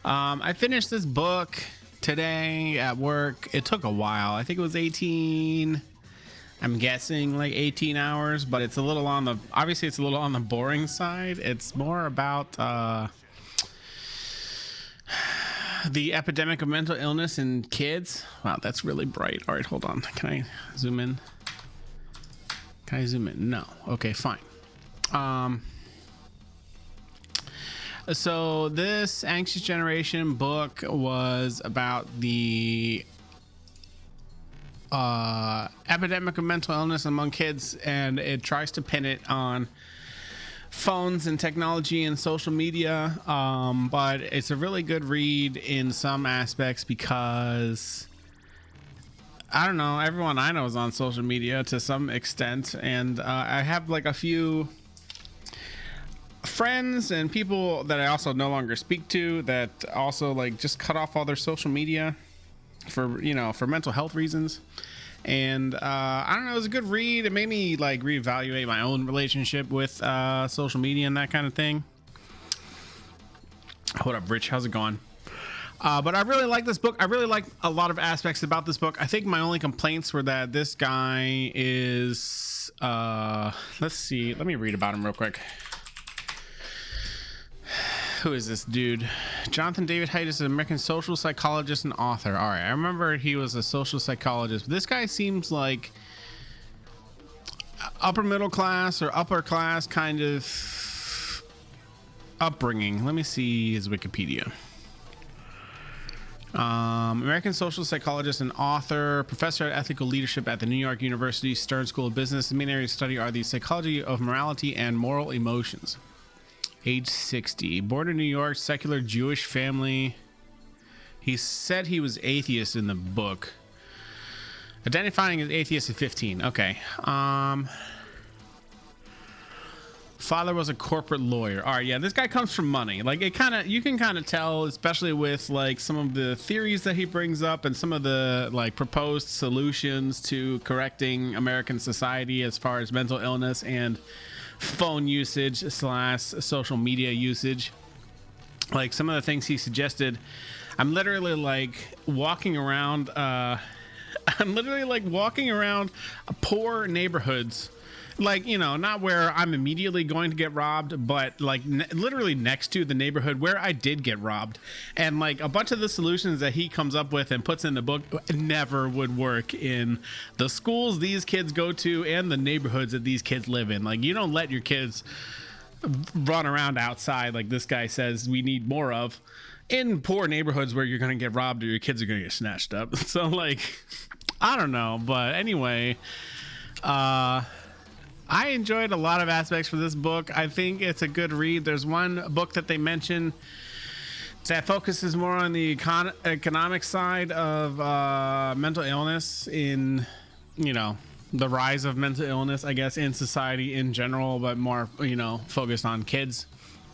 I finished this book today at work. It took a while. I think it was 18. I'm guessing like 18 hours, but it's a little on the, obviously it's a little on the boring side. It's more about the epidemic of mental illness in kids. Wow, that's really bright. All right, hold on. Can I zoom in? Can I zoom in? No. Okay, fine. So this Anxious Generation book was about the epidemic of mental illness among kids, and it tries to pin it on phones and technology and social media, but it's a really good read in some aspects because I don't know, everyone I know is on social media to some extent, and I have like a few friends and people that I also no longer speak to that also like just cut off all their social media for, you know, for mental health reasons. And I don't know, it was a good read. It made me like reevaluate my own relationship with social media and that kind of thing. What up, Rich? How's it going? But I really like this book. I really like a lot of aspects about this book. I think my only complaints were that this guy is let's see, let me read about him real quick. Who is this dude? Jonathan David Haidt is an American social psychologist and author. All right, I remember he was a social psychologist. This guy seems like upper middle class or upper class kind of upbringing. Let me see his Wikipedia. American social psychologist and author, professor at ethical leadership at the New York University Stern School of Business. The main areas of study are the psychology of morality and moral emotions. Age 60, born in New York, secular Jewish family. He said he was atheist in the book. Identifying as atheist at 15. Okay. Father was a corporate lawyer. All right, yeah, this guy comes from money. Like, it kind of, you can kind of tell, especially with like some of the theories that he brings up and some of the like proposed solutions to correcting American society as far as mental illness and phone usage / social media usage. Like some of the things he suggested, I'm literally like walking around poor neighborhoods, like, you know, not where I'm immediately going to get robbed, but like literally next to the neighborhood where I did get robbed. And like a bunch of the solutions that he comes up with and puts in the book never would work in the schools these kids go to and the neighborhoods that these kids live in. Like, you don't let your kids run around outside like this guy says we need more of in poor neighborhoods where you're going to get robbed or your kids are going to get snatched up. So like, I don't know, but anyway, I enjoyed a lot of aspects for this book. I think it's a good read. There's one book that they mention that focuses more on the economic side of mental illness in, you know, the rise of mental illness, I guess, in society in general, but more, you know, focused on kids.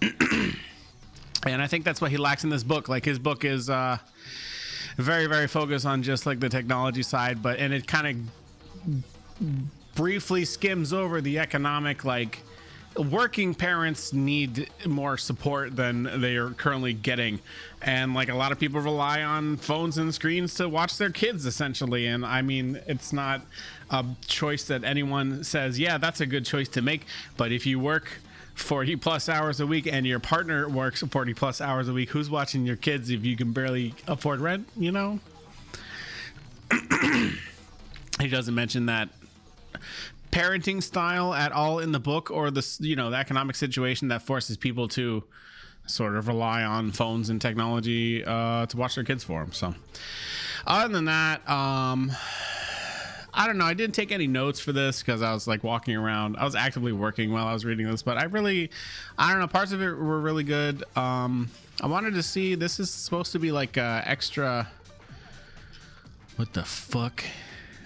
And I think that's what he lacks in this book. Like, his book is very, very focused on just like the technology side, and it kind of briefly skims over the economic, like working parents need more support than they are currently getting, and like a lot of people rely on phones and screens to watch their kids essentially. And I mean, it's not a choice that anyone says, yeah, that's a good choice to make, but if you work 40 plus hours a week and your partner works 40 plus hours a week, who's watching your kids if you can barely afford rent, you know? He doesn't mention that parenting style at all in the book, or the, you know, the economic situation that forces people to sort of rely on phones and technology to watch their kids for them. So other than that, I don't know, I didn't take any notes for this because I was like walking around. I was actively working while I was reading this, but I don't know, parts of it were really good. I wanted to see, this is supposed to be like extra, what the fuck?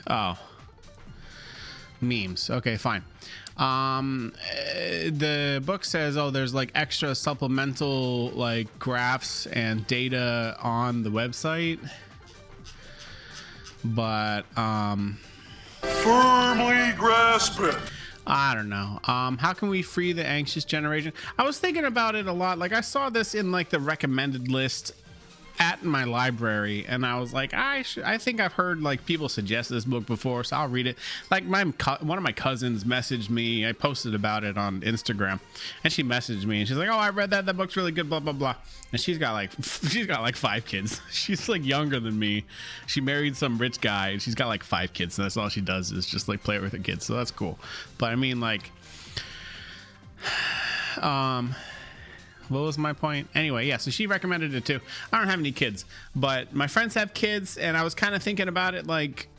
Oh, memes. Okay, fine. The book says, oh, there's like extra supplemental like graphs and data on the website, but firmly grasp it. I don't know. How can we free the anxious generation? I was thinking about it a lot. Like, I saw this in like the recommended list at my library, and I was like, I think I've heard like people suggest this book before, so I'll read it. Like one of my cousins messaged me. I posted about it on Instagram, and she messaged me, and she's like, "Oh, I read that. That book's really good." Blah blah blah. And she's got like 5 kids. She's like younger than me. She married some rich guy, and she's got like 5 kids. And that's all she does is just like play with her kids. So that's cool. But I mean, like, what was my point? Anyway, yeah, so she recommended it too. I don't have any kids, but my friends have kids, and I was kind of thinking about it like,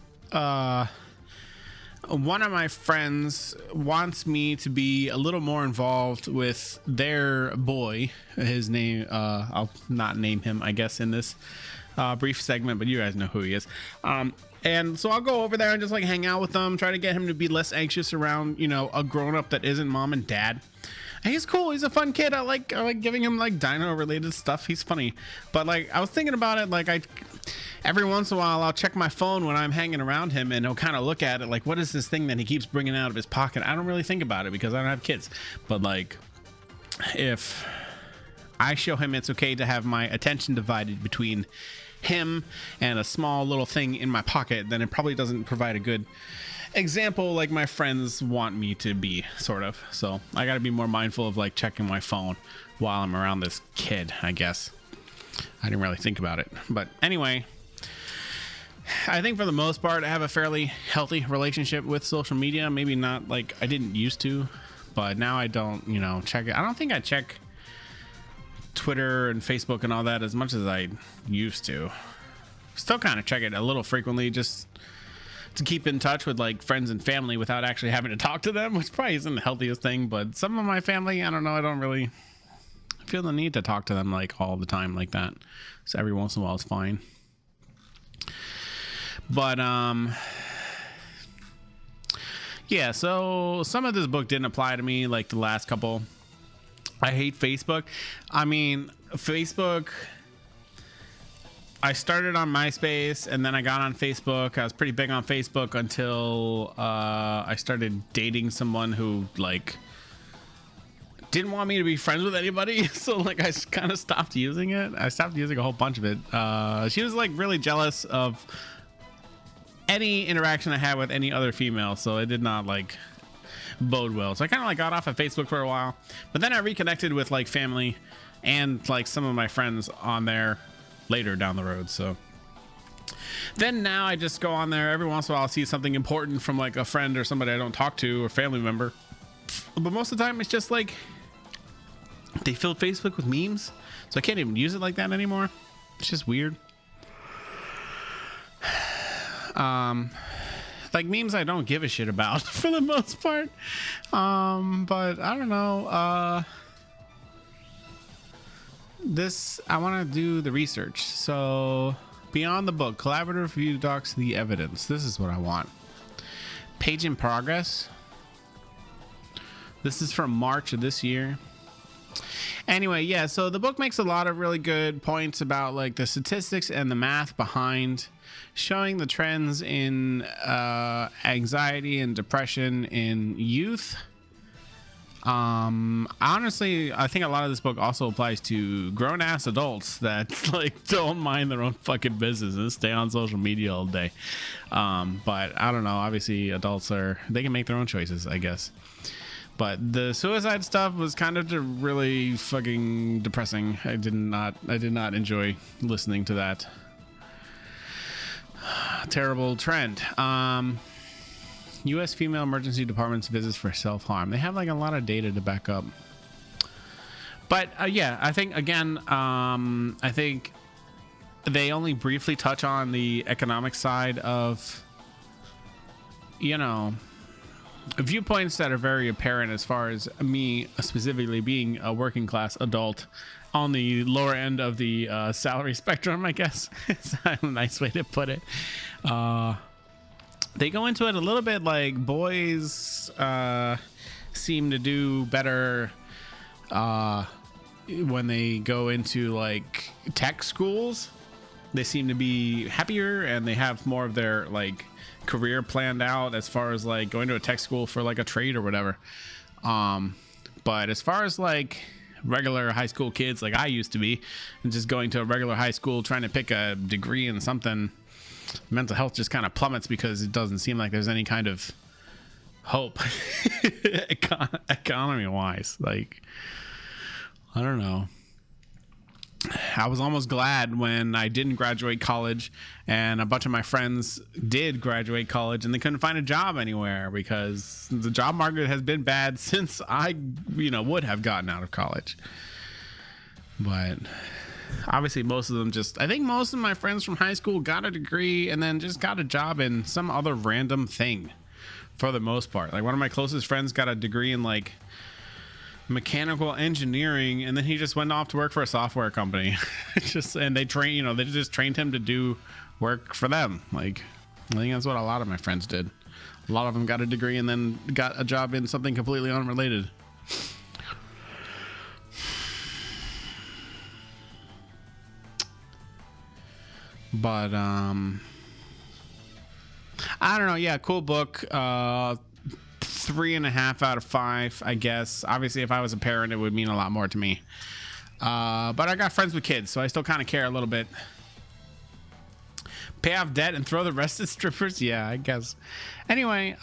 one of my friends wants me to be a little more involved with their boy. His name, I'll not name him, I guess, in this brief segment, but you guys know who he is. And so I'll go over there and just like hang out with them, try to get him to be less anxious around, you know, a grown-up that isn't mom and dad. And he's cool. He's a fun kid. I like giving him like dino related stuff. He's funny. But like I was thinking about it, like every once in a while I'll check my phone when I'm hanging around him, and he'll kind of look at it like, what is this thing that he keeps bringing out of his pocket? I don't really think about it because I don't have kids. But like if I show him it's okay to have my attention divided between him and a small little thing in my pocket, then it probably doesn't provide a good example like my friends want me to be, sort of. So I got to be more mindful of like checking my phone while I'm around this kid, I guess. I didn't really think about it, but anyway, I think for the most part I have a fairly healthy relationship with social media. Maybe not like I didn't used to, but now I don't, you know, check it. I don't think I check Twitter and Facebook and all that as much as I used to. Still kind of check it a little frequently, just to keep in touch with like friends and family without actually having to talk to them, which probably isn't the healthiest thing. But some of my family, I don't know, I don't really feel the need to talk to them like all the time like that. So every once in a while it's fine. But yeah, so some of this book didn't apply to me, like the last couple. I hate Facebook. I mean, Facebook, I started on MySpace and then I got on Facebook. I was pretty big on Facebook until I started dating someone who like didn't want me to be friends with anybody. So like I kind of stopped using it. I stopped using a whole bunch of it. She was like really jealous of any interaction I had with any other female. So it did not like bode well. So I kind of like got off of Facebook for a while, but then I reconnected with like family and like some of my friends on there later down the road. So then now I just go on there every once in a while. I'll see something important from like a friend or somebody I don't talk to or family member, but most of the time it's just like they filled Facebook with memes, so I can't even use it like that anymore. It's just weird. Like memes I don't give a shit about for the most part. But I don't know. I want to do the research. So beyond the book, collaborative review docs, the evidence. This is what I want. Page in progress. This is from March of this year. Anyway, yeah, so the book makes a lot of really good points about like the statistics and the math behind showing the trends in anxiety and depression in youth. Honestly, I think a lot of this book also applies to grown-ass adults that like don't mind their own fucking business and stay on social media all day. But I don't know, obviously adults they can make their own choices, I guess. But the suicide stuff was kind of really fucking depressing. I did not enjoy listening to that. Terrible trend. U.S. female emergency departments visits for self-harm. They have like a lot of data to back up. But yeah, I think again, I think they only briefly touch on the economic side of, you know, viewpoints that are very apparent as far as me specifically being a working class adult on the lower end of the salary spectrum, I guess. It's a nice way to put it. They go into it a little bit like boys seem to do better when they go into like tech schools. They seem to be happier and they have more of their like career planned out as far as like going to a tech school for like a trade or whatever. But as far as like regular high school kids like I used to be, and just going to a regular high school trying to pick a degree in something, mental health just kind of plummets because it doesn't seem like there's any kind of hope economy wise. Like, I don't know. I was almost glad when I didn't graduate college and a bunch of my friends did graduate college and they couldn't find a job anywhere, because the job market has been bad since I, would have gotten out of college. But obviously most of them I think most of my friends from high school got a degree and then just got a job in some other random thing for the most part. Like one of my closest friends got a degree in like mechanical engineering, and then he just went off to work for a software company. And they they just trained him to do work for them. Like, I think that's what a lot of my friends did. A lot of them got a degree and then got a job in something completely unrelated. But I don't know. Yeah, cool book. 3.5 out of 5, I guess. Obviously, if I was a parent, it would mean a lot more to me. But I got friends with kids, so I still kind of care a little bit. Pay off debt and throw the rest at strippers? Yeah, I guess. Anyway,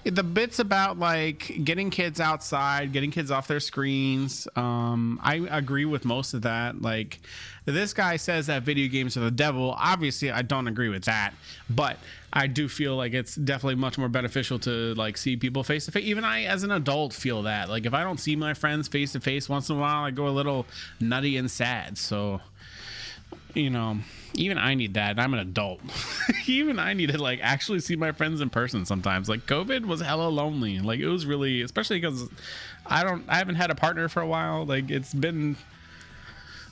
the bits about like getting kids outside, getting kids off their screens, I agree with most of that. Like, this guy says that video games are the devil. Obviously, I don't agree with that, but I do feel like it's definitely much more beneficial to like see people face to face. Even I, as an adult, feel that. Like, if I don't see my friends face to face once in a while, I go a little nutty and sad. So, even I need that. I'm an adult. Even I need to like actually see my friends in person sometimes. Like, COVID was hella lonely. Like, it was really, especially because I haven't had a partner for a while. Like, it's been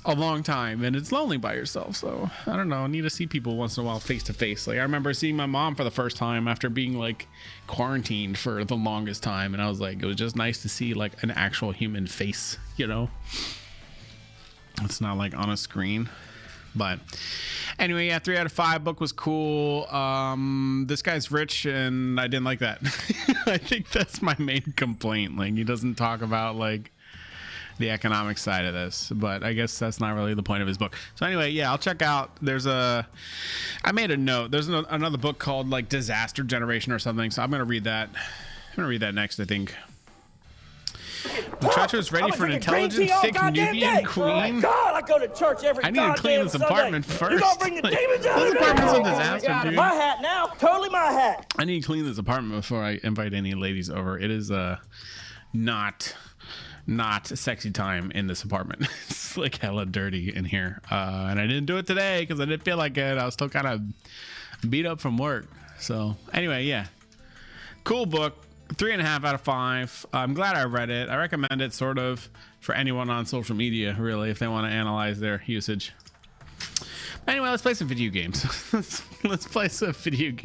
a long time and it's lonely by yourself. So I don't know, I need to see people once in a while face to face. Like, I remember seeing my mom for the first time after being like quarantined for the longest time, and I was like, it was just nice to see like an actual human face. It's not like on a screen. But anyway, yeah, 3 out of 5. Book was cool. This guy's rich and I didn't like that. I think that's my main complaint. Like, he doesn't talk about like the economic side of this, but I guess that's not really the point of his book. So anyway, yeah, I'll check out. I made a note. There's another book called like Disaster Generation or something. So I'm going to read that. I'm going to read that next, I think. The church is ready for an intelligent, thick Nubian queen. God, I go to church every I need to clean this apartment first. You gonna bring the demons out? This apartment's a disaster, dude. My hat now, totally my hat. I need to clean this apartment before I invite any ladies over. It is not sexy time in this apartment. It's like hella dirty in here, and I didn't do it today because I didn't feel like it. I was still kind of beat up from work. So anyway, yeah, cool book. 3.5 out of 5. I'm glad I read it. I recommend it sort of for anyone on social media, really, if they want to analyze their usage. Anyway, let's play some video games. Let's play some video games.